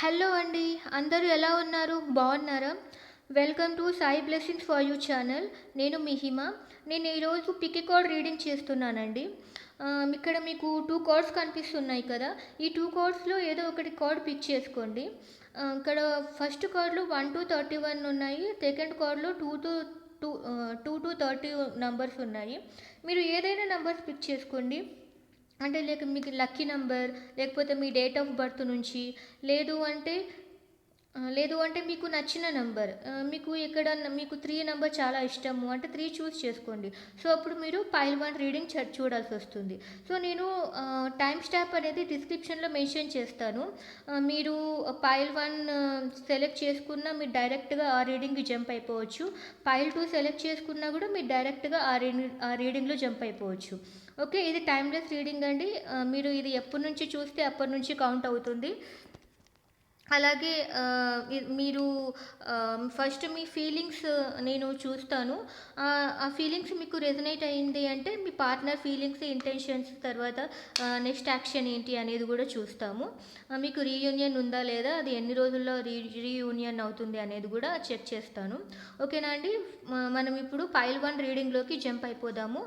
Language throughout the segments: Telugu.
హలో అండి. అందరూ ఎలా ఉన్నారు? బాగున్నారా? Welcome to Sai blessings for you channel. నేను మీ హిమ. నేను ఈరోజు పికి కార్డ్ రీడింగ్ చేస్తున్నానండి. ఇక్కడ మీకు 2 కార్డ్స్ కనిపిస్తున్నాయి కదా! ఈ 2 కార్డ్స్‌లో ఏదో ఒకటి కార్డ్ పిక్ చేసుకోండి. ఇక్కడ ఫస్ట్ కార్డ్‌లో 1-31 ఉన్నాయి. సెకండ్ కార్డ్‌లో 2-30 నంబర్స్ ఉన్నాయి. మీరు ఏదైనా నంబర్స్ పిక్ చేసుకోండి. అంటే మీకు లక్కీ నంబర్, లేకపోతే మీ డేట్ ఆఫ్ బర్త్ నుంచి, లేదు అంటే మీకు నచ్చిన నంబర్. మీకు ఎక్కడన్నా మీకు 3 నంబర్ చాలా ఇష్టము అంటే 3 చూస్ చేసుకోండి. సో అప్పుడు మీరు పైల్ 1 రీడింగ్ చూడాల్సి వస్తుంది. సో నేను టైమ్ స్టాంప్ అనేది డిస్క్రిప్షన్లో మెన్షన్ చేస్తాను. మీరు పైల్ 1 సెలెక్ట్ చేసుకున్న మీరు డైరెక్ట్గా ఆ రీడింగ్కి జంప్ అయిపోవచ్చు. పైల్ 2 సెలెక్ట్ చేసుకున్నా కూడా మీరు డైరెక్ట్గా ఆ రీడింగ్లో జంప్ అయిపోవచ్చు. ఓకే, ఇది టైమ్లెస్ రీడింగ్ అండి. మీరు ఇది ఎప్పటి నుంచి చూస్తే అప్పటి నుంచి కౌంట్ అవుతుంది. అలాగే మీరు ఫస్ట్ మీ ఫీలింగ్స్ నేను చూస్తాను. ఆ ఫీలింగ్స్ మీకు రెజొనేట్ అయింది అంటే మీ పార్ట్నర్ ఫీలింగ్స్, ఇంటెన్షన్స్, తర్వాత నెక్స్ట్ యాక్షన్ ఏంటి అనేది కూడా చూస్తాము. మీకు రీయూనియన్ ఉందా లేదా, అది ఎన్ని రోజుల్లో రీయూనియన్ అవుతుంది అనేది కూడా చెక్ చేస్తాను. ఓకేనా అండి? మనం ఇప్పుడు పైల్ 1 రీడింగ్లోకి జంప్ అయిపోదాము.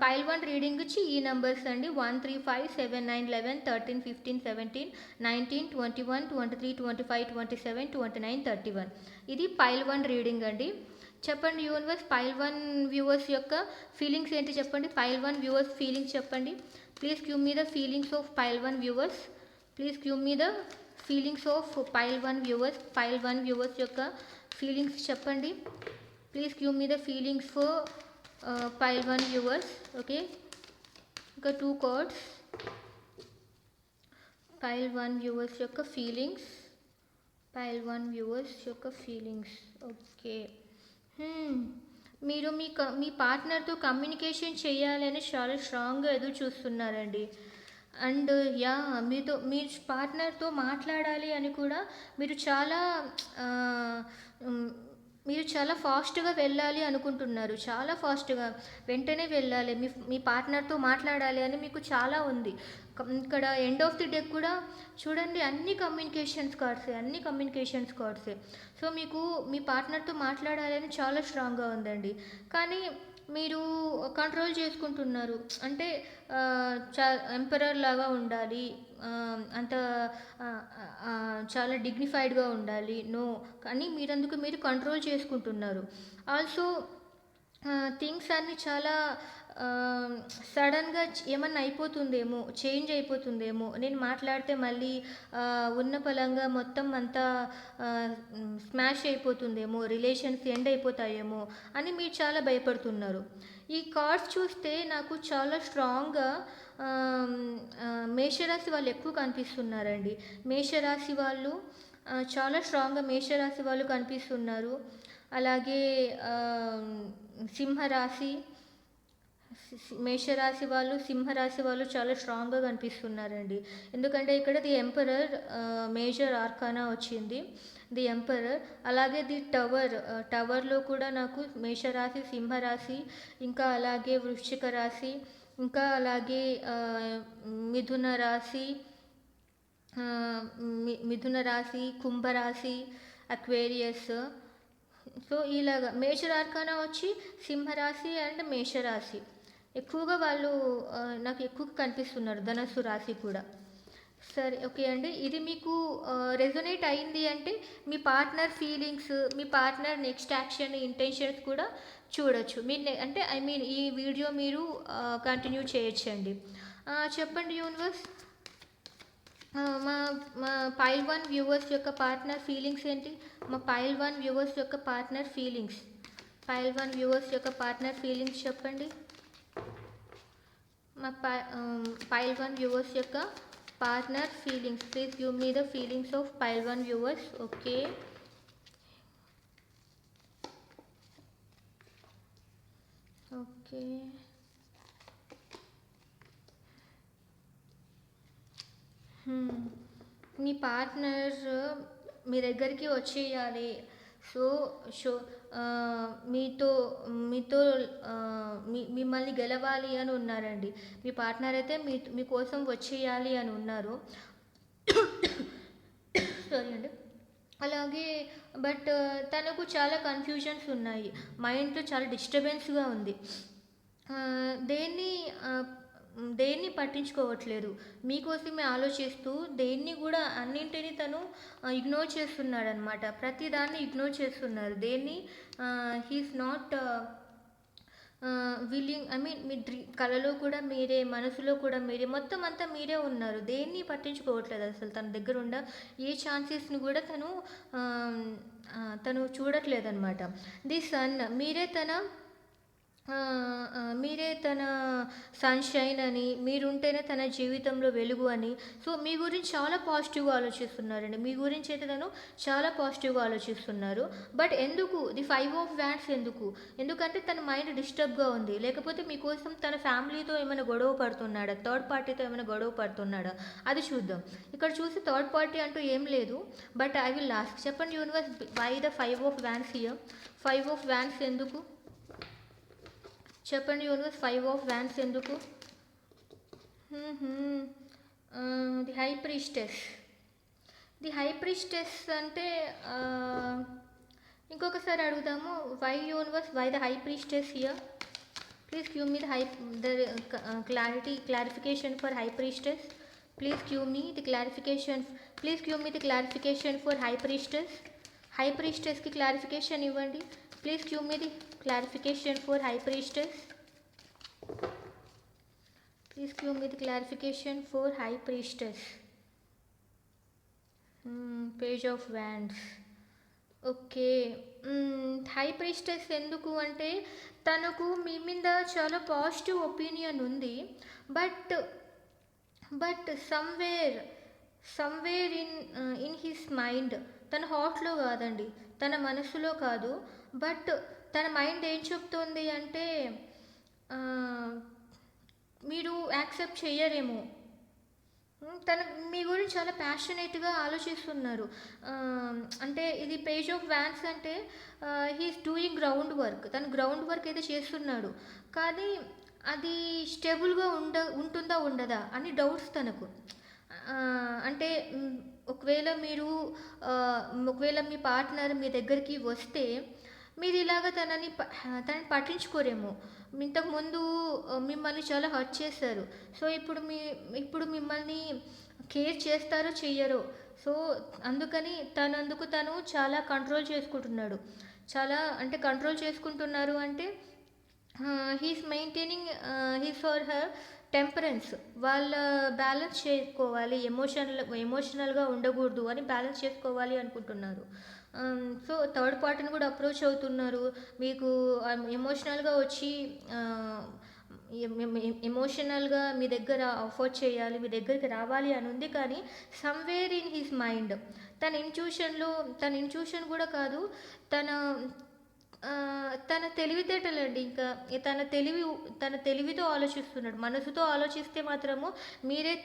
పైల్ 1 రీడింగ్ వచ్చి ఈ నెంబర్స్ అండి: 1, 3, 5, 7, 9, 11, 13, 15, 17, 19, 21, 23, 25, 27, 29, 31. ఇది పైల్ 1 రీడింగ్ అండి. చెప్పండి యూనివర్స్, పైల్ 1 వ్యూవర్స్ యొక్క ఫీలింగ్స్ ఏంటి చెప్పండి. పైల్ 1 వ్యూవర్స్ ఫీలింగ్స్ చెప్పండి. Please give me the feelings of pile 1 viewers. Please give me the feelings of pile 1 viewers. Pile 1 viewers యొక్క ఫీలింగ్స్ చెప్పండి. Please give me the feelings for pile 1 viewers. Okay, ఇంకా 2 కార్డ్స్. పైల్ 1 వ్యూవర్స్ యొక్క ఫీలింగ్స్. పైల్ 1 వ్యూవర్స్ యొక్క ఫీలింగ్స్. ఓకే. మీరు మీ పార్ట్నర్తో కమ్యూనికేషన్ చేయాలని చాలా స్ట్రాంగ్గా ఎదురు చూస్తున్నారండి. అండ్ మీ పార్ట్నర్తో మాట్లాడాలి అని కూడా మీరు చాలా మీరు చాలా ఫాస్ట్గా వెళ్ళాలి అనుకుంటున్నారు. చాలా ఫాస్ట్గా వెంటనే వెళ్ళాలి, మీ పార్ట్నర్తో మాట్లాడాలి అని మీకు చాలా ఉంది. ఇక్కడ ఎండ్ ఆఫ్ ది డే కూడా చూడండి, అన్ని కమ్యూనికేషన్స్ కార్డ్సే. సో మీకు మీ పార్ట్నర్తో మాట్లాడాలని చాలా స్ట్రాంగ్గా ఉందండి. కానీ మీరు కంట్రోల్ చేసుకుంటున్నారు. అంటే ఎంపరర్ లాగా ఉండాలి, అంత చాలా డిగ్నిఫైడ్గా ఉండాలి, నో, కానీ మీరు కంట్రోల్ చేసుకుంటున్నారు. ఆల్సో థింగ్స్ అన్నీ చాలా సడన్గా ఏమన్నా అయిపోతుందేమో, చేంజ్ అయిపోతుందేమో, నేను మాట్లాడితే మళ్ళీ ఉన్న పలంగా మొత్తం అంతా స్మాష్ అయిపోతుందేమో, రిలేషన్స్ ఎండ్ అయిపోతాయేమో అని మీరు చాలా భయపడుతున్నారు. ఈ కార్డ్స్ చూస్తే నాకు చాలా స్ట్రాంగ్గా మేషరాశి వాళ్ళు ఎక్కువ కనిపిస్తున్నారండి. మేషరాశి వాళ్ళు చాలా స్ట్రాంగ్గా మేషరాశి వాళ్ళు కనిపిస్తున్నారు. అలాగే సింహరాశి వాళ్ళు చాలా స్ట్రాంగ్గా కనిపిస్తున్నారండి. ఎందుకంటే ఇక్కడ ది ఎంపరర్ మేజర్ ఆర్కానా వచ్చింది, ది ఎంపరర్. అలాగే ది టవర్లో కూడా నాకు మేషరాశి, సింహరాశి, ఇంకా అలాగే వృశ్చిక రాశి, ఇంకా అలాగే మిథున రాశి, కుంభరాశి, అక్వేరియస్. సో ఇలాగా మేజర్ ఆర్కానా వచ్చి సింహరాశి అండ్ మేషరాశి ఎక్కువగా వాళ్ళు నాకు ఎక్కువగా కనిపిస్తున్నారు. ధనస్సు రాశి కూడా. సరే, ఓకే అండి. ఇది మీకు రెజొనేట్ అయింది అంటే మీ పార్ట్నర్ ఫీలింగ్స్, మీ పార్ట్నర్ నెక్స్ట్ యాక్షన్, ఇంటెన్షన్స్ కూడా చూడొచ్చు. అంటే ఈ వీడియో మీరు కంటిన్యూ చేయొచ్చండి. చెప్పండి యూనివర్స్, మా పైల్ 1 వ్యూవర్స్ యొక్క పార్ట్నర్ ఫీలింగ్స్ ఏంటి? మా పైల్ 1 వ్యూవర్స్ యొక్క పార్ట్నర్ ఫీలింగ్స్. పైల్ 1 వ్యూవర్స్ యొక్క పార్ట్నర్ ఫీలింగ్స్ చెప్పండి. మా పైల్ 1 వ్యూవర్స్ యొక్క partner feelings. Please give me the feelings of pile 1 viewers. Okay, okay. మీ పార్ట్నర్ మీ దగ్గరికి వచ్చేయాలి. సో మీతో మీతో మిమ్మల్ని గెలవాలి అని ఉన్నారండి. మీ పార్ట్నర్ అయితే మీకోసం వచ్చేయాలి అని ఉన్నారు. అలాగే బట్ తనకు చాలా కన్ఫ్యూజన్స్ ఉన్నాయి, మైండ్లో చాలా డిస్టర్బెన్స్గా ఉంది. ఆ, దేన్ని ఆ, దేన్ని పట్టించుకోవట్లేదు, మీకోసమే ఆలోచిస్తూ దేన్ని కూడా అన్నింటినీ తను ఇగ్నోర్ చేస్తున్నాడు అనమాట. ప్రతిదాన్ని ఇగ్నోర్ చేస్తున్నారు, దేన్ని he's not willing. I mean మీ కళలో కూడా మీరే, మనసులో కూడా మీరే, మొత్తం అంతా మీరే ఉన్నారు, దేన్ని పట్టించుకోవట్లేదు అసలు. తన దగ్గర ఉన్న ఏ ఛాన్సెస్ని కూడా ఆ, తను చూడట్లేదు అనమాట. ది సన్, మీరే తన సన్‌షైన్ అని, మీరుంటేనే తన జీవితంలో వెలుగు అని. సో, మీ గురించి చాలా పాజిటివ్‌గా ఆలోచిస్తున్నారండి. మీ గురించి అయితే తను చాలా పాజిటివ్‌గా ఆలోచిస్తున్నారు. బట్ ఎందుకు ది 5 ఆఫ్ వ్యాండ్స్ ఎందుకు? ఎందుకంటే తన మైండ్ డిస్టర్బ్‌గా ఉంది. లేకపోతే మీకోసం తన ఫ్యామిలీతో ఏమైనా గొడవ పడుతున్నాడా? థర్డ్ పార్టీతో ఏమైనా గొడవ పడుతున్నాడా? అది చూద్దాం. ఇక్కడ చూసి థర్డ్ పార్టీ అంటూ ఏం లేదు. బట్ ఐ విల్ ఆస్క్, చెప్పండి universe, why the 5 of wands here? 5 of wands ఎందుకు? చెప్పండి యూనివర్స్, 5 ఆఫ్ వ్యాండ్స్ ఎందుకు? The high priestess. The high priestess అంటే ఇంకొకసారి అడుగుదాము. Why universe, why the high priestess here? Please give me the clarification for high priestess. Please give me the clarification. Please give me the clarification for high priestess. High priestess की clarification ఇవ్వండి. Please give me the clarification for high priestess. Please give me the clarification for high priestess. Page of wands. Okay. High priestess ఎందుకు అంటే తనకు మీ మీద చాలా పాజిటివ్ ఒపీనియన్ ఉంది. But somewhere in his mind, తన హార్ట్లో కాదండి, తన మనసులో కాదు, బట్ తన మైండ్ ఏం చెప్తోంది అంటే మీరు యాక్సెప్ట్ చెయ్యరేమో. తన మీ గురించి చాలా ప్యాషనేట్గా ఆలోచిస్తున్నారు. అంటే ఇది పేజ్ ఆఫ్ వ్యాన్స్ అంటే హీస్ డూయింగ్ గ్రౌండ్ వర్క్. తను గ్రౌండ్ వర్క్ అయితే చేస్తున్నాడు, కానీ అది స్టేబుల్గా ఉంటుందా ఉండదా అని డౌట్స్ తనకు. అంటే ఒకవేళ మీ పార్ట్నర్ మీ దగ్గరికి వస్తే మీరు ఇలాగ తనని పట్టించుకోరేమో. ఇంతకుముందు మిమ్మల్ని చాలా హర్ట్ చేశారు. సో ఇప్పుడు మిమ్మల్ని కేర్ చేస్తారో చెయ్యరో. సో అందుకని తను చాలా కంట్రోల్ చేసుకుంటున్నాడు. చాలా అంటే కంట్రోల్ చేసుకుంటున్నారు అంటే he's maintaining his or her temperance. వాళ్ళ బ్యాలెన్స్ చేసుకోవాలి, ఎమోషనల్గా ఉండకూడదు అని బ్యాలెన్స్ చేసుకోవాలి అనుకుంటున్నారు. సో థర్డ్ పార్టీని కూడా అప్రోచ్ అవుతున్నారు. మీకు ఎమోషనల్గా వచ్చి ఎమోషనల్గా మీ దగ్గర అఫోర్డ్ చేయాలి, మీ దగ్గరికి రావాలి అని ఉంది. కానీ సమ్వేర్ ఇన్ హిస్ మైండ్, తన ఇంట్యూషన్ కూడా కాదు, తన తెలివితేటలండి. ఇంకా తన తెలివితో ఆలోచిస్తున్నాడు. మనసుతో ఆలోచిస్తే మాత్రము మీరే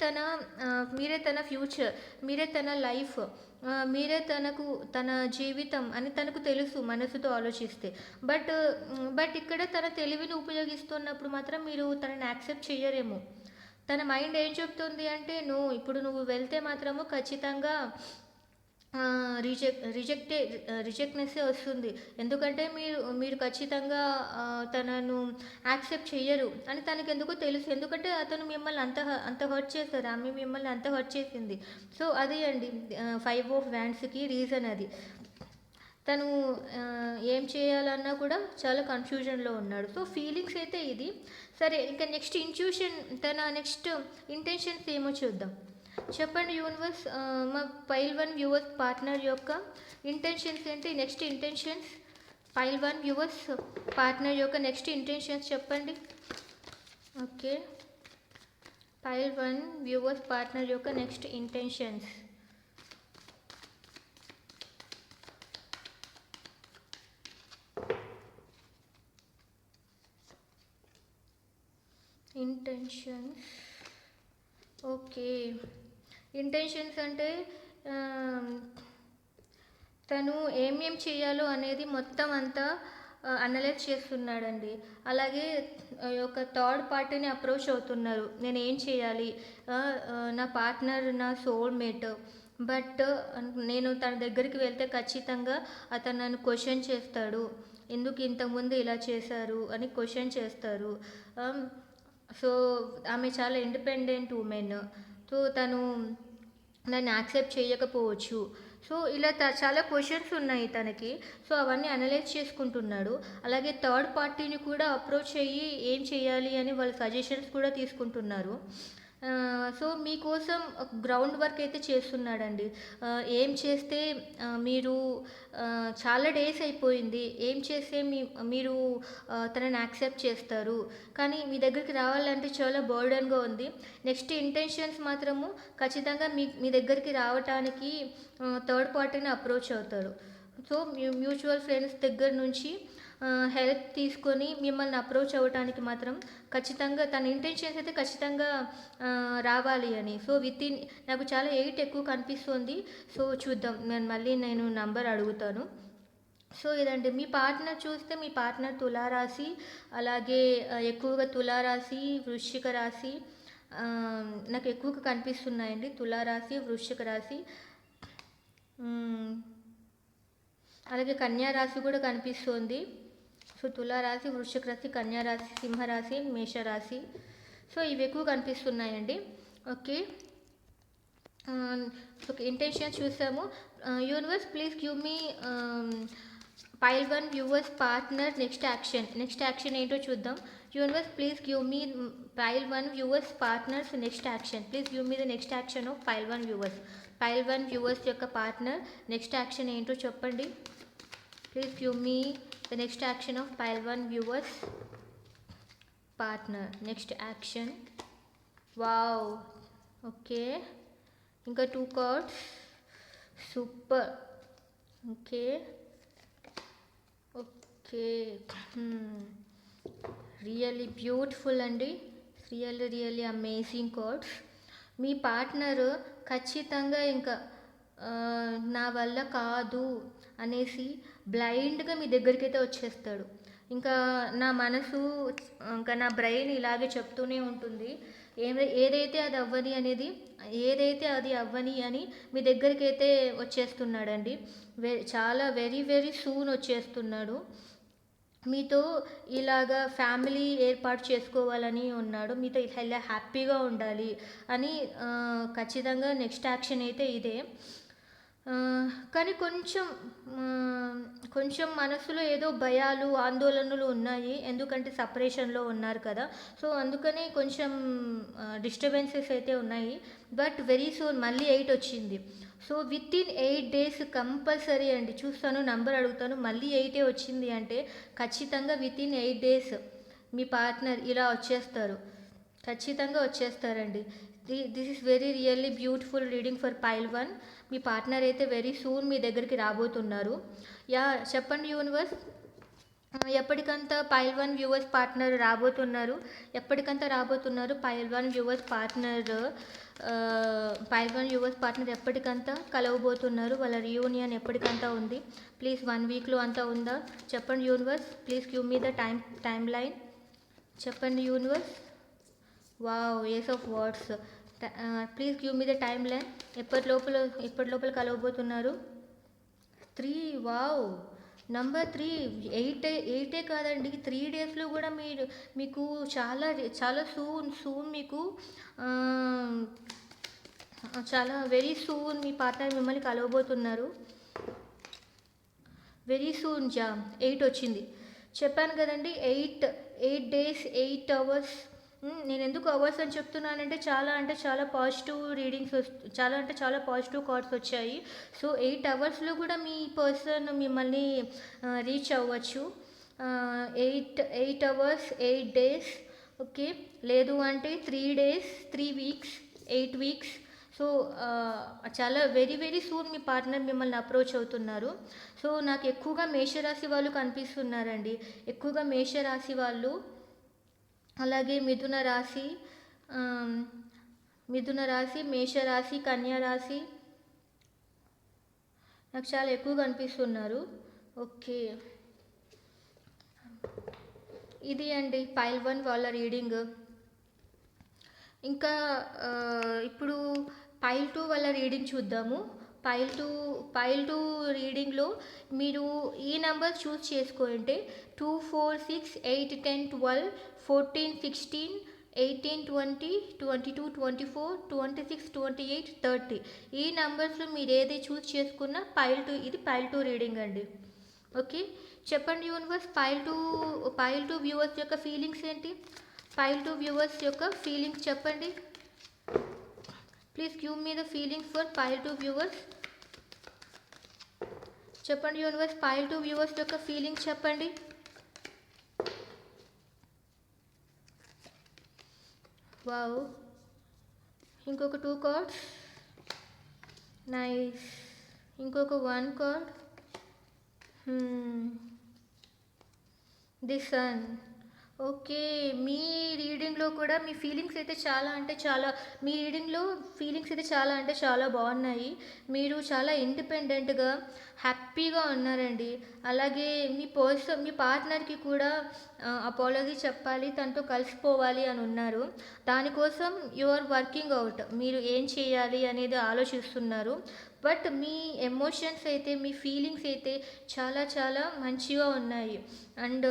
తన ఫ్యూచర్, మీరే తన లైఫ్, మీరే తన జీవితం అని తనకు తెలుసు మనసుతో ఆలోచిస్తే. బట్ ఇక్కడ తన తెలివిని ఉపయోగిస్తున్నప్పుడు మాత్రం మీరు తనని యాక్సెప్ట్ చెయ్యరేమో. తన మైండ్ ఏం చెప్తుంది అంటే ఇప్పుడు నువ్వు వెళ్తే మాత్రము ఖచ్చితంగా రిజెక్ట్నెస్సే వస్తుంది. ఎందుకంటే మీరు ఖచ్చితంగా తనను యాక్సెప్ట్ చెయ్యరు అని తనకు ఎందుకో తెలుసు. ఎందుకంటే అతను మిమ్మల్ని అంత హర్ట్ చేశారు, ఆమె మిమ్మల్ని అంత హర్ట్ చేసింది. సో అదే అండి 5 ఆఫ్ వ్యాండ్స్కి రీజన్ అది. తను ఏం చేయాలన్నా కూడా చాలా కన్ఫ్యూజన్లో ఉన్నాడు. సో ఫీలింగ్స్ అయితే ఇది. సరే, ఇంకా నెక్స్ట్ ఇంట్యూషన్, తన నెక్స్ట్ ఇంటెన్షన్స్ ఏమో చూద్దాం. చెప్పండి యూనివర్స్, మా పైల్ 1 వ్యూవర్స్ పార్ట్నర్ యొక్క ఇంటెన్షన్స్ ఏంటి? Next intentions pile 1 viewers partner యొక్క నెక్స్ట్ ఇంటెన్షన్స్ చెప్పండి. ఓకే, పైల్ 1 వ్యూవర్స్ పార్ట్నర్ యొక్క నెక్స్ట్ ఇంటెన్షన్స్. ఓకే, ఇంటెన్షన్స్ అంటే తను ఏమేం చేయాలో అనేది మొత్తం అంతా అనలైజ్ చేస్తున్నాడండి. అలాగే ఒక థర్డ్ పార్టీని అప్రోచ్ అవుతున్నారు. నేను ఏం చేయాలి, నా పార్ట్నర్, నా సోల్మేట్, బట్ నేను తన దగ్గరికి వెళ్తే ఖచ్చితంగా అతను నన్ను క్వశ్చన్ చేస్తాడు, ఎందుకు ఇంతకుముందు ఇలా చేశారు అని క్వశ్చన్ చేస్తారు. సో ఆమె చాలా ఇండిపెండెంట్ ఉమెన్. సో తను నన్ను యాక్సెప్ట్ చేయకపోవచ్చు. సో ఇలా చాలా క్వశ్చన్స్ ఉన్నాయి తనకి. సో అవన్నీ అనలైజ్ చేసుకుంటున్నాడు. అలాగే థర్డ్ పార్టీని కూడా అప్రోచ్ అయ్యి ఏం చేయాలి అని వాళ్ళ సజెషన్స్ కూడా తీసుకుంటున్నారు. సో మీకోసం గ్రౌండ్ వర్క్ అయితే చేస్తున్నాడండి. ఏం చేస్తే మీరు చాలా డేస్ అయిపోయింది, ఏం చేస్తే మీరు తనని యాక్సెప్ట్ చేస్తారు, కానీ మీ దగ్గరికి రావాలంటే చాలా బర్డన్గా ఉంది. నెక్స్ట్ ఇంటెన్షన్స్ మాత్రము ఖచ్చితంగా మీ దగ్గరికి రావటానికి థర్డ్ పార్టీని అప్రోచ్ అవుతారు. సో మ్యూచువల్ ఫ్రెండ్స్ దగ్గర నుంచి హెల్ప్ తీసుకొని మిమ్మల్ని అప్రోచ్ అవ్వటానికి మాత్రం ఖచ్చితంగా తన ఇంటెన్షన్స్ అయితే ఖచ్చితంగా రావాలి అని. సో నాకు చాలా 8 ఎక్కువ కనిపిస్తుంది. సో చూద్దాం, నేను నంబర్ అడుగుతాను. సో ఇదండి మీ పార్ట్నర్. చూస్తే మీ పార్ట్నర్ తులారాశి, అలాగే ఎక్కువగా తులారాశి, వృశ్చిక రాశి నాకు ఎక్కువగా కనిపిస్తున్నాయండి. తులారాశి, వృశ్చిక రాశి, అలాగే కన్యా రాశి కూడా కనిపిస్తుంది. సో తులారాశి, వృశ్చిక రాశి, కన్యా రాశి, సింహరాశి, మేషరాశి. సో ఇవి ఎక్కువ కనిపిస్తున్నాయండి. ఓకే, ఇంటెన్షన్ చూసాము. Universe please give me pile 1 viewers partner next action ఏంటో చూద్దాం. Universe please give me pile 1 viewers partners next action. Please give me the next action of pile 1 viewers. Pile 1 viewers యొక్క పార్ట్నర్ నెక్స్ట్ యాక్షన్ ఏంటో చెప్పండి. Please give me the next action of pile 1 viewers partner next action. Wow, okay, ఇంకా 2 cards, super. Okay okay, really beautiful అండి, రియల్లీ అమేజింగ్ కార్డ్స్. మీ పార్ట్నర్ ఖచ్చితంగా ఇంకా నా వల్ల కాదు అనేసి బ్లైండ్గా మీ దగ్గరికి అయితే వచ్చేస్తాడు. ఇంకా నా మనసు, ఇంకా నా బ్రెయిన్ ఇలాగే చెప్తూనే ఉంటుంది, ఏదైతే అది అవ్వని అని మీ దగ్గరికి అయితే వచ్చేస్తున్నాడండి. చాలా వెరీ సూన్ వచ్చేస్తున్నాడు. మీతో ఇలాగా ఫ్యామిలీ ఏర్పాటు చేసుకోవాలని ఉన్నాడు, మీతో ఇలా హ్యాపీగా ఉండాలి అని. ఖచ్చితంగా నెక్స్ట్ యాక్షన్ అయితే ఇదే. కానీ కొంచెం మనసులో ఏదో భయాలు, ఆందోళనలు ఉన్నాయి, ఎందుకంటే సపరేషన్లో ఉన్నారు కదా. సో అందుకని కొంచెం డిస్టర్బెన్సెస్ అయితే ఉన్నాయి. బట్ వెరీ సూన్ మళ్ళీ 8 వచ్చింది. So within 8 days compulsory అండి. చూస్తాను, నంబర్ అడుగుతాను, మళ్ళీ 8 వచ్చింది అంటే ఖచ్చితంగా విత్ ఇన్ 8 days మీ పార్ట్నర్ ఇలా వచ్చేస్తారు, ఖచ్చితంగా వచ్చేస్తారండి. This is really beautiful reading for pile 1. మీ పార్ట్నర్ అయితే వెరీ సూన్ మీ దగ్గరికి రాబోతున్నారు. చెప్పండి యూనివర్స్, ఎప్పటికంతా పైల్ 1 వ్యూవర్స్ పార్ట్నర్ రాబోతున్నారు? పైల్ 1 వ్యూవర్స్ పార్ట్నర్ ఎప్పటికంతా కలవబోతున్నారు? వాళ్ళ రియూనియన్ ఎప్పటికంతా ఉంది? ప్లీజ్ 1 weekలో అంతా ఉందా? చెప్పండి universe, please give me the timeline. చెప్పండి universe. Wow, ace of swords. Please give me the timeline. ఎప్పటి లోపల కలవబోతున్నారు? 3. Wow, number 3. 8 కాదండి, 3 daysలో కూడా మీకు చాలా సూన్ మీకు చాలా వెరీ సూన్ మీ పార్ట్నర్ మిమ్మల్ని కలవబోతున్నారు. వెరీ సూన్ 8 వచ్చింది. చెప్పాను కదండి, 8 days 8 hours. నేను ఎందుకు అవర్స్ అని చెప్తున్నానంటే చాలా పాజిటివ్ రీడింగ్స్, చాలా పాజిటివ్ కార్డ్స్ వచ్చాయి. సో 8 hours కూడా మీ పర్సన్ మిమ్మల్ని రీచ్ అవ్వచ్చు. 8 hours 8 days. ఓకే, లేదు అంటే 3 days 3 weeks 8 weeks. సో చాలా వెరీ సూన్ మీ పార్ట్నర్ మిమ్మల్ని అప్రోచ్ అవుతున్నారు. సో నాకు ఎక్కువగా మేషరాశి వాళ్ళు కనిపిస్తున్నారండి, ఎక్కువగా మేషరాశి వాళ్ళు, అలాగే మిథున రాశి, మేషరాశి, కన్యా రాశి నాకు చాలా ఎక్కువ కనిపిస్తున్నారు. ఓకే, ఇది అండి పైల్ 1 వాళ్ళ రీడింగ్. ఇంకా ఇప్పుడు పైల్ 2 వాళ్ళ రీడింగ్ చూద్దాము. పైల్ టూ రీడింగ్లో మీరు ఈ నెంబర్ చూస్ చేసుకుంటే 2, 4, 6, 8, 10, 12, 14, 16, 18, 20, 22, 24, 26, 28, 30 ఈ నెంబర్స్లో మీరు ఏది చూస్ చేసుకున్నా ఇది పైల్ 2 రీడింగ్ అండి. ఓకే, చెప్పండి యూనివర్స్, పైల్ టూ వ్యూవర్స్ యొక్క ఫీలింగ్స్ ఏంటి? పైల్ 2 వ్యూవర్స్ యొక్క ఫీలింగ్స్ చెప్పండి. Please give me the feelings for pile 2 viewers. చెప్పండి యూనివర్స్, పైల్ 2 వ్యూవర్స్ యొక్క ఫీలింగ్స్ చెప్పండి. వావ్, ఇంకొక 2 కార్డ్స్, నైస్. ఇంకొక 1 కార్డ్, ది సన్. ఓకే, మీ రీడింగ్లో కూడా మీ ఫీలింగ్స్ అయితే మీ రీడింగ్లో ఫీలింగ్స్ అయితే చాలా బాగున్నాయి. మీరు చాలా ఇండిపెండెంట్గా హ్యాపీగా ఉన్నారండి. అలాగే మీ పార్ట్నర్కి కూడా అపాలజీ చెప్పాలి, తనతో కలిసిపోవాలి అని ఉన్నారు. దానికోసం యు ఆర్ వర్కింగ్ అవుట్, మీరు ఏం చేయాలి అనేది ఆలోచిస్తున్నారు. బట్ మీ ఎమోషన్స్ అయితే, మీ ఫీలింగ్స్ అయితే చాలా మంచిగా ఉన్నాయి. And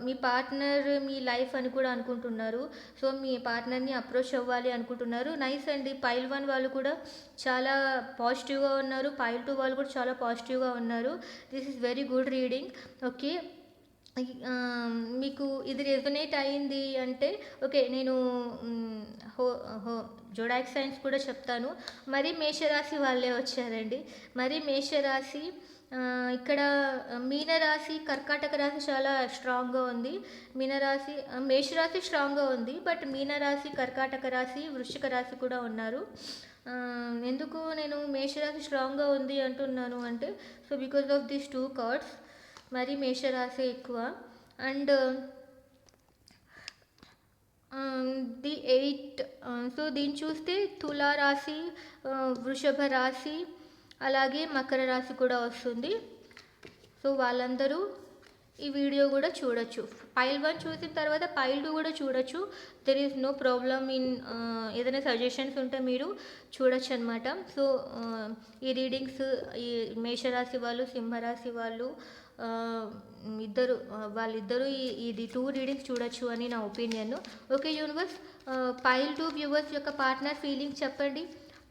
me partner me life అని కూడా అనుకుంటున్నారు. సో మీ పార్ట్నర్ని అప్రోచ్ అవ్వాలి అనుకుంటున్నారు. నైస్ అండి. పైల్ 1 వాళ్ళు కూడా చాలా పాజిటివ్గా ఉన్నారు, పైల్ 2 వాళ్ళు కూడా చాలా పాజిటివ్గా ఉన్నారు. This is very good reading. Okay, మీకు ఇది రెజొనేట్ అయింది అంటే ఓకే, నేను జోడాక్ సైన్స్ కూడా చెప్తాను. మరి మేషరాశి వాళ్ళే వచ్చారండి. మరి మేషరాశి, ఇక్కడ మీనరాశి, కర్కాటక రాశి చాలా స్ట్రాంగ్గా ఉంది. మేషరాశి స్ట్రాంగ్గా ఉంది, బట్ మీనరాశి, కర్కాటక రాశి, వృశ్చిక రాశి కూడా ఉన్నారు. ఎందుకు నేను మేషరాశి స్ట్రాంగ్గా ఉంది అంటున్నాను అంటే, so because of these 2 cards మరి మేషరాశి ఎక్కువ. అండ్ ది 8, సో దీన్ని చూస్తే తులారాశి, వృషభ రాశి, అలాగే మకర రాశి కూడా వస్తుంది. సో వాళ్ళందరూ ఈ వీడియో కూడా చూడొచ్చు. పైల్ 1 చూసిన తర్వాత పైల్ 2 కూడా చూడొచ్చు. There is no problem in, ఏదైనా సజెషన్స్ ఉంటే మీరు చూడొచ్చు అనమాట. సో ఈ రీడింగ్స్ ఈ మేషరాశి వాళ్ళు, సింహరాశి వాళ్ళు వాళ్ళిద్దరూ ఇది 2 రీడింగ్స్ చూడొచ్చు అని నా opinion. Okay universe, pile 2 viewers యొక్క పార్ట్నర్ ఫీలింగ్స్ చెప్పండి.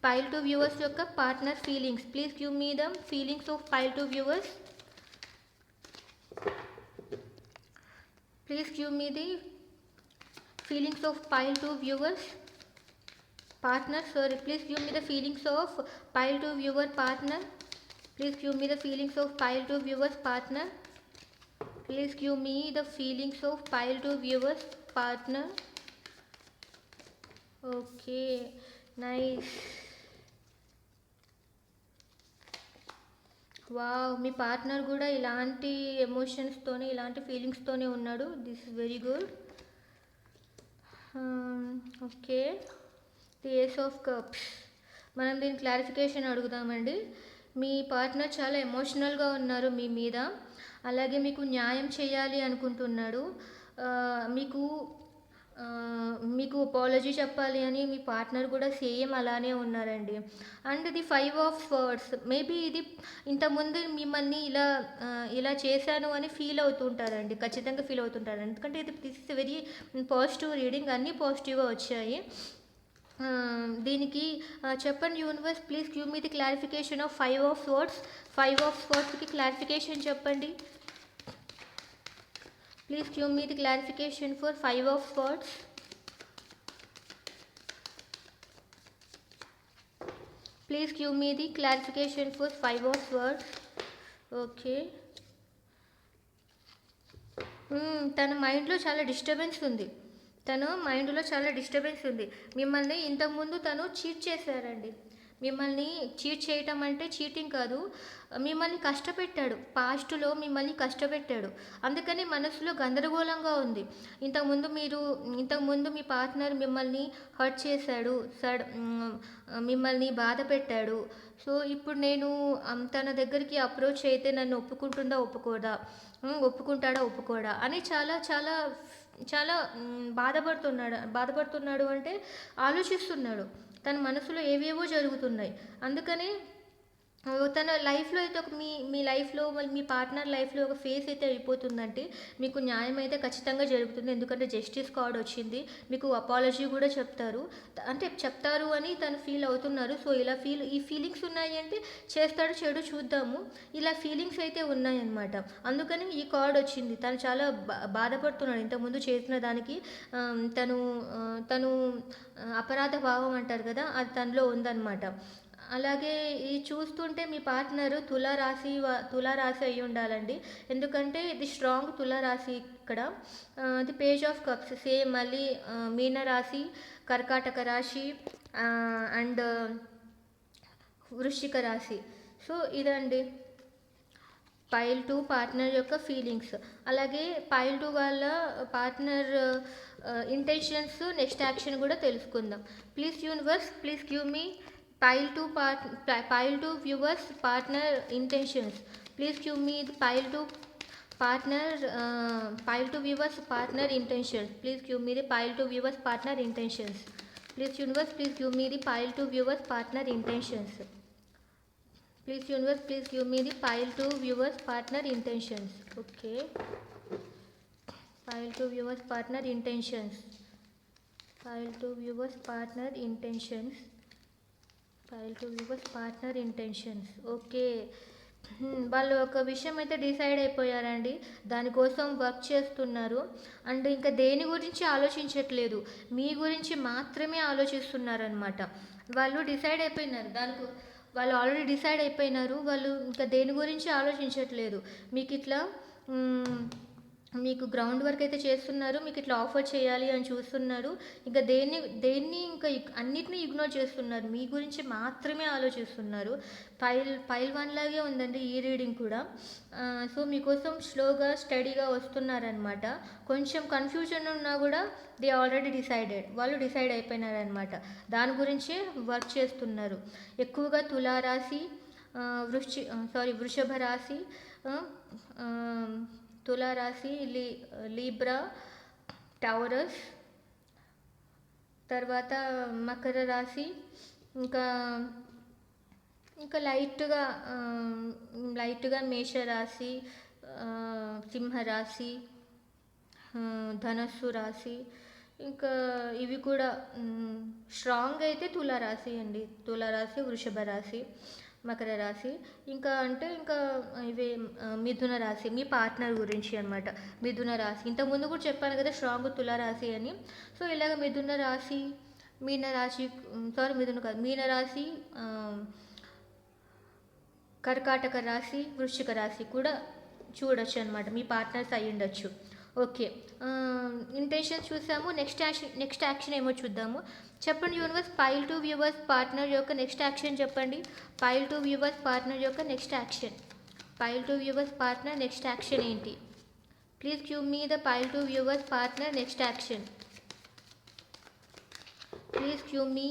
పైల్ 2 వ్యూవర్స్ యొక్క partner feelings, please give me the feelings of pile 2 viewers. Please give me the feelings of pile 2 viewers partner. Sorry, please give me the feelings of pile 2 viewer partner. Please give me the feelings of pile 2 viewers partner. Please give me the feelings of pile 2 viewers partner. Okay, nice. Wow, మీ పార్ట్నర్ కూడా ఇలాంటి ఎమోషన్స్తోనే, ఇలాంటి ఫీలింగ్స్తోనే ఉన్నాడు. This is very good. Okay, the ace of cups. మనం దీని క్లారిఫికేషన్ అడుగుదామండి. మీ పార్ట్నర్ చాలా ఎమోషనల్గా ఉన్నారు మీ మీద, అలాగే మీకు న్యాయం చేయాలి అనుకుంటున్నాడు. మీకు అపాలజీ చెప్పాలి అని మీ పార్ట్నర్ కూడా సేమ్ అలానే ఉన్నారండి. And the 5 of swords, maybe ఇది ఇంతకుముందు మిమ్మల్ని ఇలా చేశాను అని ఫీల్ అవుతుంటారండి, ఖచ్చితంగా ఫీల్ అవుతుంటారు. ఎందుకంటే this is very positive reading, అన్నీ పాజిటివ్గా వచ్చాయి. దీనికి చెప్పండి universe, please give me the clarification of 5 of swords. 5 of స్వర్డ్స్కి క్లారిఫికేషన్ చెప్పండి. Please give me the clarification for 5 of swords. Please give me the clarification for 5 of swords. Okay. తన మైండ్లో చాలా డిస్టర్బెన్స్ ఉంది. మిమ్మల్ని ఇంతకుముందు తను చీట్ చేశారండి. మిమ్మల్ని చీట్ చేయటం అంటే చీటింగ్ కాదు, మిమ్మల్ని కష్టపెట్టాడు, పాస్ట్లో మిమ్మల్ని కష్టపెట్టాడు. అందుకని మనసులో గందరగోళంగా ఉంది. ఇంతకుముందు మీ పార్ట్నర్ మిమ్మల్ని హర్ట్ చేశాడు, మిమ్మల్ని బాధ పెట్టాడు. సో ఇప్పుడు నేను తన దగ్గరికి అప్రోచ్ అయితే నన్ను ఒప్పుకుంటాడా ఒప్పుకోడా అని చాలా చాలా చాలా బాధపడుతున్నాడు అంటే ఆలోచిస్తున్నాడు. తన మనసులో ఏవేవో జరుగుతున్నాయి. అందుకని తన లైఫ్లో అయితే మీ లైఫ్లో మీ పార్ట్నర్ లైఫ్లో ఒక ఫేస్ అయితే అయిపోతుందంటే మీకు న్యాయం అయితే ఖచ్చితంగా జరుగుతుంది. ఎందుకంటే జస్టిస్ కార్డ్ వచ్చింది. మీకు అపాలజీ కూడా చెప్తారు అని తను ఫీల్ అవుతున్నారు. సో ఈ ఫీలింగ్స్ ఉన్నాయి అంటే చేస్తాడు చెడు చూద్దాము. ఇలా ఫీలింగ్స్ అయితే ఉన్నాయన్నమాట. అందుకని ఈ కార్డ్ వచ్చింది. తను చాలా బాధపడుతున్నాడు ఇంతకుముందు చేసిన దానికి. తను అపరాధ భావం అంటారు కదా, అది తనలో ఉందన్నమాట. అలాగే ఈ చూస్తుంటే మీ పార్ట్నర్ తులారాశి అయి ఉండాలండి. ఎందుకంటే ఇది స్ట్రాంగ్ తులారాశి ఇక్కడ. The page of cups same మళ్ళీ మీనరాశి, కర్కాటక రాశి అండ్ వృశ్చిక రాశి. సో ఇదండి పైల్ 2 పార్ట్నర్ యొక్క ఫీలింగ్స్. అలాగే పైల్ 2 వాళ్ళ పార్ట్నర్ ఇంటెన్షన్స్, నెక్స్ట్ యాక్షన్ కూడా తెలుసుకుందాం. Please universe, please give me pile 2 viewers partner intentions. Please give me the pile 2 viewers partner intentions. Please give me the pile 2 viewers partner intentions. Please universe, please give me the pile 2 viewers partner intentions. Please universe, please give me the pile 2 viewers partner intentions. Okay, pile 2 viewers partner intentions. Pile 2 viewers partner intentions. Pile 2 viewers partner intentions. Okay, వాళ్ళు ఒక విషయం అయితే డిసైడ్ అయిపోయారండి. దానికోసం వర్క్ చేస్తున్నారు. అండ్ ఇంకా దేని గురించి ఆలోచించట్లేదు, మీ గురించి మాత్రమే ఆలోచిస్తున్నారనమాట. వాళ్ళు డిసైడ్ అయిపోయినారు, వాళ్ళు ఆల్రెడీ డిసైడ్ అయిపోయినారు. వాళ్ళు ఇంకా దేని గురించి ఆలోచించట్లేదు. మీకు గ్రౌండ్ వర్క్ అయితే చేస్తున్నారు. మీకు ఇట్లా ఆఫర్ చేయాలి అని చూస్తున్నారు. ఇంకా దేన్ని ఇంకా అన్నిటినీ ఇగ్నోర్ చేస్తున్నారు. మీ గురించి మాత్రమే ఆలోచిస్తున్నారు. పైల్ 1 లాగే ఉందండి ఈ రీడింగ్ కూడా. సో మీకోసం స్లోగా స్టడీగా వస్తున్నారనమాట. కొంచెం కన్ఫ్యూజన్ ఉన్నా కూడా దే ఆల్రెడీ వాళ్ళు డిసైడ్ అయిపోయినారనమాట. దాని గురించే వర్క్ చేస్తున్నారు. ఎక్కువగా తులారాశి, వృషభ రాశి, తులారాశి, లీబ్రా, టౌరస్, తర్వాత మకర రాశి, ఇంకా లైట్గా మేషరాశి, సింహరాశి, ధనస్సు రాశి. ఇంకా ఇవి కూడా స్ట్రాంగ్ అయితే తులారాశి అండి. తులారాశి, వృషభ రాశి, మకర రాశి. ఇంకా ఇవే మిథున రాశి, మీ పార్ట్నర్ గురించి అనమాట. మిథున రాశి ఇంతకుముందు కూడా చెప్పాను కదా స్ట్రాంగ్ తులారాశి అని. సో ఇలాగ మీనరాశి, మీనరాశి, కర్కాటక రాశి, వృశ్చిక రాశి కూడా చూడొచ్చు అనమాట. మీ పార్ట్నర్స్ అయ్యి ఉండొచ్చు. ఓకే, ఇంటెన్షన్స్ చూసాము. నెక్స్ట్ యాక్షన్ ఏమో చూద్దాము. చెప్పండి యూనివర్స్, పైల్ 2 వ్యూవర్స్ పార్ట్నర్ యొక్క నెక్స్ట్ యాక్షన్ చెప్పండి. పైల్ 2 వ్యూవర్స్ పార్ట్నర్ యొక్క next action. Pile 2 viewers partner next action ఏంటి? Please give me the pile 2 viewers partner next action. Please give me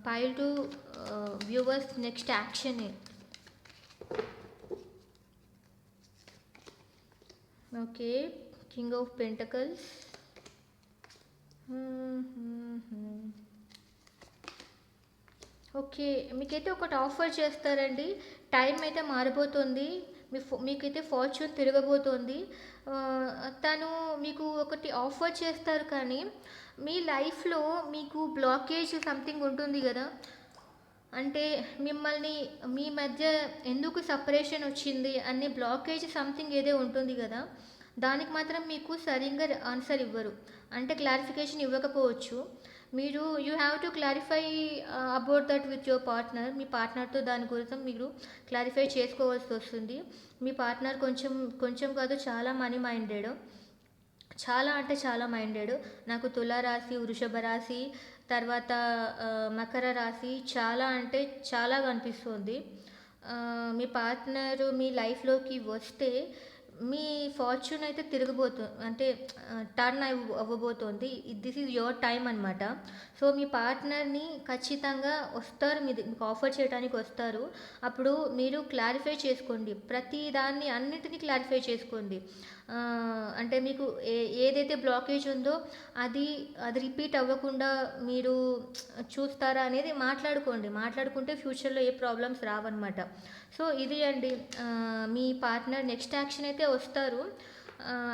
pile 2 viewers next action. Okay, king of pentacles. Okay, మీకైతే ఒకటి ఆఫర్ చేస్తారండి. టైం అయితే మారిపోతుంది. మీకైతే ఫార్చ్యూన్ తిరగబోతోంది. తను మీకు ఒకటి ఆఫర్ చేస్తారు, కానీ మీ లైఫ్లో మీకు బ్లాకేజ్ సంథింగ్ ఉంటుంది కదా. అంటే మీ మధ్య ఎందుకు సపరేషన్ వచ్చింది అనే బ్లాకేజ్ సంథింగ్ ఏదో ఉంటుంది కదా. దానికి మాత్రం మీకు సరిగ్గా ఆన్సర్ ఇవ్వరు, అంటే క్లారిఫికేషన్ ఇవ్వకపోవచ్చు. You have to clarify about that with your partner. మీ పార్ట్నర్తో దాని కోసం మీరు క్లారిఫై చేసుకోవాల్సి వస్తుంది. మీ పార్ట్నర్ కొంచెం కాదు, చాలా మనీ మైండెడ్, చాలా అంటే చాలా మైండెడ్. నాకు తులారాశి, వృషభ రాశి, తర్వాత మకర రాశి చాలా అంటే చాలా కనిపిస్తుంది. మీ పార్ట్నర్ మీ లైఫ్లోకి వస్తే మీ ఫార్చ్యూన్ అయితే అంటే టర్న్ అవ్వబోతోంది. దిస్ ఈజ్ యువర్ టైం అనమాట. సో మీ పార్ట్నర్ని ఖచ్చితంగా వస్తారు, మీకు ఆఫర్ చేయడానికి వస్తారు. అప్పుడు మీరు క్లారిఫై చేసుకోండి, ప్రతి దాన్ని అన్నిటినీ క్లారిఫై చేసుకోండి. అంటే మీకు ఏదైతే బ్లాకేజ్ ఉందో అది రిపీట్ అవ్వకుండా మీరు చూస్తారా అనేది మాట్లాడుకుంటే ఫ్యూచర్లో ఏ ప్రాబ్లమ్స్ రావన్నమాట. సో ఇది అండి, మీ పార్ట్నర్ నెక్స్ట్ యాక్షన్ అయితే వస్తారు,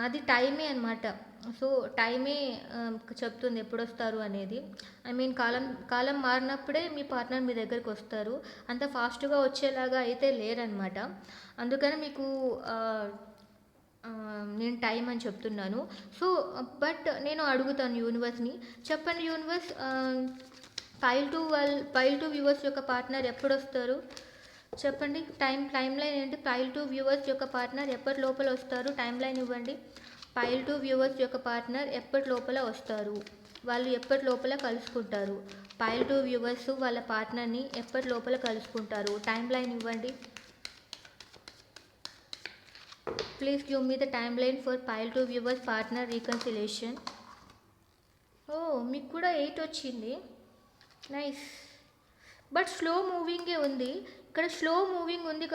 అది టైమే అనమాట. సో టైమే చెప్తుంది ఎప్పుడు వస్తారు అనేది. ఐ మీన్ కాలం మారినప్పుడే మీ పార్ట్నర్ మీ దగ్గరికి వస్తారు, అంత ఫాస్ట్గా వచ్చేలాగా అయితే లేరనమాట. అందుకని మీకు నేను టైం అని చెప్తున్నాను. సో బట్ నేను అడుగుతాను యూనివర్స్ని, చెప్పండి యూనివర్స్, పైల్ టు వ్యూవర్స్ యొక్క పార్ట్నర్ ఎప్పుడు వస్తారు చెప్పండి. టైం లైన్ ఏంటి? పైల్ టు వ్యూవర్స్ యొక్క పార్ట్నర్ ఎప్పటి లోపల వస్తారు? టైం లైన్ ఇవ్వండి. పైల్ టు వ్యూవర్స్ యొక్క పార్ట్నర్ ఎప్పటి లోపల వస్తారు, వాళ్ళు ఎప్పటి లోపల కలుసుకుంటారు? పైల్ టు వ్యూవర్స్ వాళ్ళ పార్ట్నర్ని ఎప్పటి లోపల కలుసుకుంటారు? టైం లైన్ ఇవ్వండి. Please give me the timeline for pile two viewers partner reconciliation. Oh మీకు కూడా 8 వచ్చింది, నైస్. బట్ స్లో మూవింగే ఉంది ఇక్కడ. స్లో మూవింగ్ ఉంది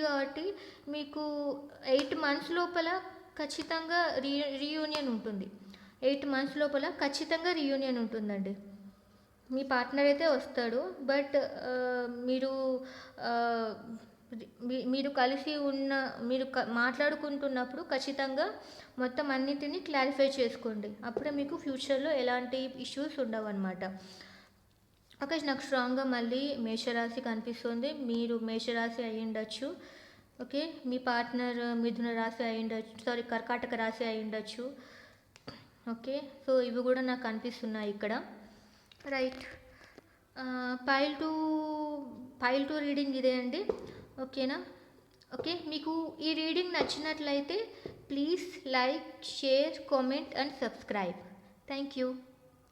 కాబట్టి మీకు 8 months లోపల ఖచ్చితంగా రీయూనియన్ ఉంటుంది. 8 months లోపల ఖచ్చితంగా రీయూనియన్ ఉంటుందండి. మీ పార్ట్నర్ అయితే వస్తాడు, బట్ మీరు కలిసి మీరు మాట్లాడుకుంటున్నప్పుడు ఖచ్చితంగా మొత్తం అన్నిటినీ క్లారిఫై చేసుకోండి, అప్పుడే మీకు ఫ్యూచర్లో ఎలాంటి ఇష్యూస్ ఉండవు అన్నమాట. ఓకే, నాకు స్ట్రాంగ్గా మళ్ళీ మేషరాశి కనిపిస్తుంది. మీరు మేషరాశి అయి ఉండొచ్చు. ఓకే, మీ పార్ట్నర్ మిథున రాశి అయి ఉండొచ్చు, కర్కాటక రాశి అయి ఉండొచ్చు. ఓకే, సో ఇవి కూడా నాకు కనిపిస్తున్నాయి ఇక్కడ. రైట్, పైల్ టూ రీడింగ్ ఇదే అండి. ఓకేనా? ఓకే, మీకు ఈ రీడింగ్ నచ్చినట్లయితే please like, share, comment and subscribe. Thank you.